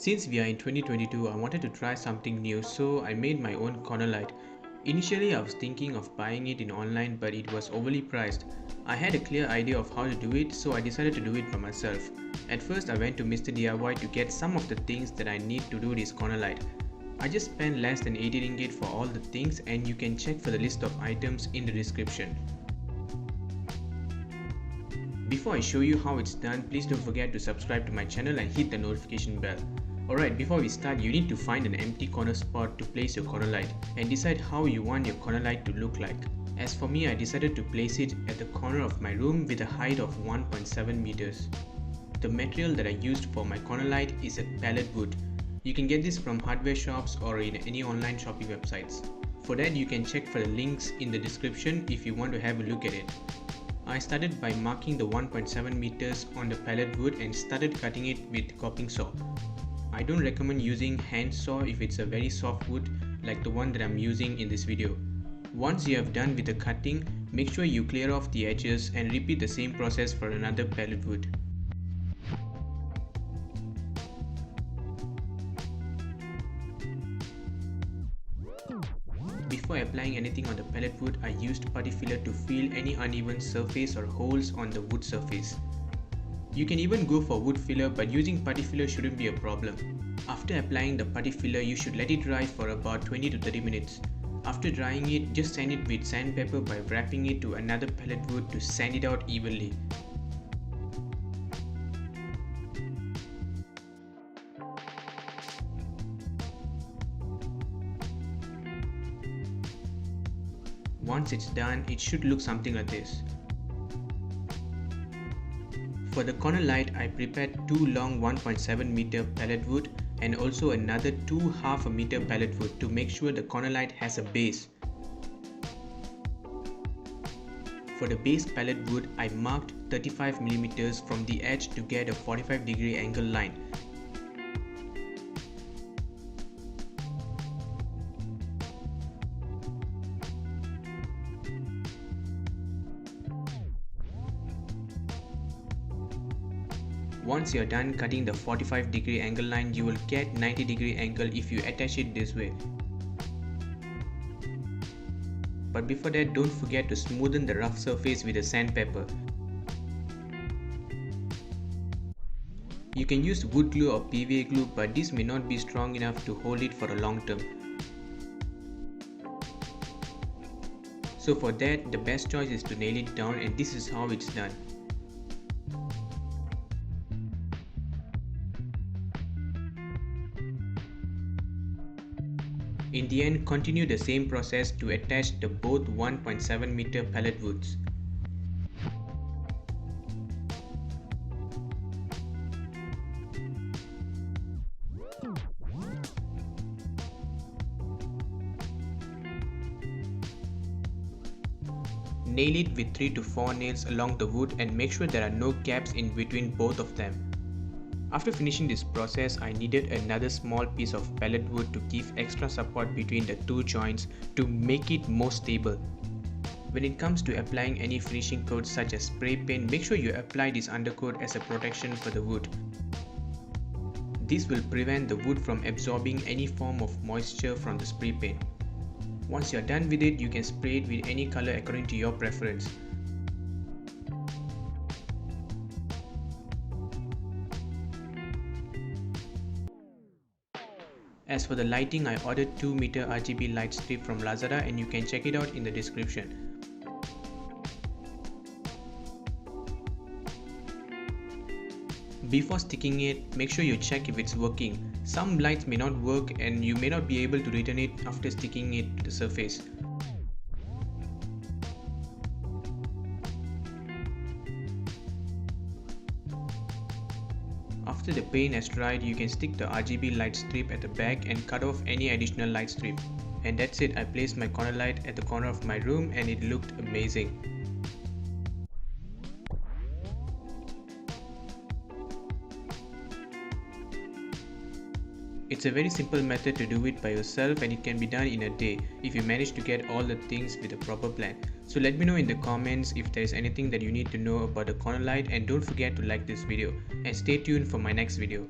Since we are in 2022, I wanted to try something new, so I made my own corner light. Initially, I was thinking of buying it in online, but it was overly priced. I had a clear idea of how to do it, so I decided to do it by myself. At first, I went to Mr. DIY to get some of the things that I need to do this corner light. I just spent less than 80 ringgit for all the things, and you can check for the list of items in the description. Before I show you how it's done, please don't forget to subscribe to my channel and hit the notification bell. Alright, before we start, you need to find an empty corner spot to place your corner light and decide how you want your corner light to look like. As for me, I decided to place it at the corner of my room with a height of 1.7 meters. The material that I used for my corner light is a pallet wood. You can get this from hardware shops or in any online shopping websites. For that, you can check for the links in the description if you want to have a look at it. I started by marking the 1.7 meters on the pallet wood and started cutting it with coping saw. I don't recommend using hand saw if it's a very soft wood like the one that I'm using in this video. Once you have done with the cutting, make sure you clear off the edges and repeat the same process for another pallet wood. Before applying anything on the pallet wood, I used Putty Filla to fill any uneven surface or holes on the wood surface. You can even go for wood filler, but using Putty Filla shouldn't be a problem. After applying the Putty Filla, you should let it dry for about 20 to 30 minutes. After drying it, just sand it with sandpaper by wrapping it to another pallet wood to sand it out evenly. Once it's done, it should look something like this. For the corner light, I prepared two long 1.7 meter pallet wood and also another 2.5 meter pallet wood to make sure the corner light has a base. For the base pallet wood, I marked 35 mm from the edge to get a 45-degree angle line. Once you are done cutting the 45-degree angle line, you will get 90-degree angle if you attach it this way. But before that, don't forget to smoothen the rough surface with a sandpaper. You can use wood glue or PVA glue, but this may not be strong enough to hold it for a long term. So for that, the best choice is to nail it down, and this is how it's done. In the end, continue the same process to attach the both 1.7 meter pallet woods. Nail it with 3 to 4 nails along the wood and make sure there are no gaps in between both of them. After finishing this process, I needed another small piece of pallet wood to give extra support between the two joints to make it more stable. When it comes to applying any finishing coat such as spray paint, make sure you apply this undercoat as a protection for the wood. This will prevent the wood from absorbing any form of moisture from the spray paint. Once you are done with it, you can spray it with any color according to your preference. As for the lighting, I ordered 2 meter RGB light strip from Lazada and you can check it out in the description. Before sticking it, make sure you check if it's working. Some lights may not work and you may not be able to return it after sticking it to the surface. After the paint has dried, you can stick the RGB light strip at the back and cut off any additional light strip. And that's it, I placed my corner light at the corner of my room and it looked amazing. It's a very simple method to do it by yourself and it can be done in a day if you manage to get all the things with a proper plan. So let me know in the comments if there is anything that you need to know about the corner light, and don't forget to like this video and stay tuned for my next video.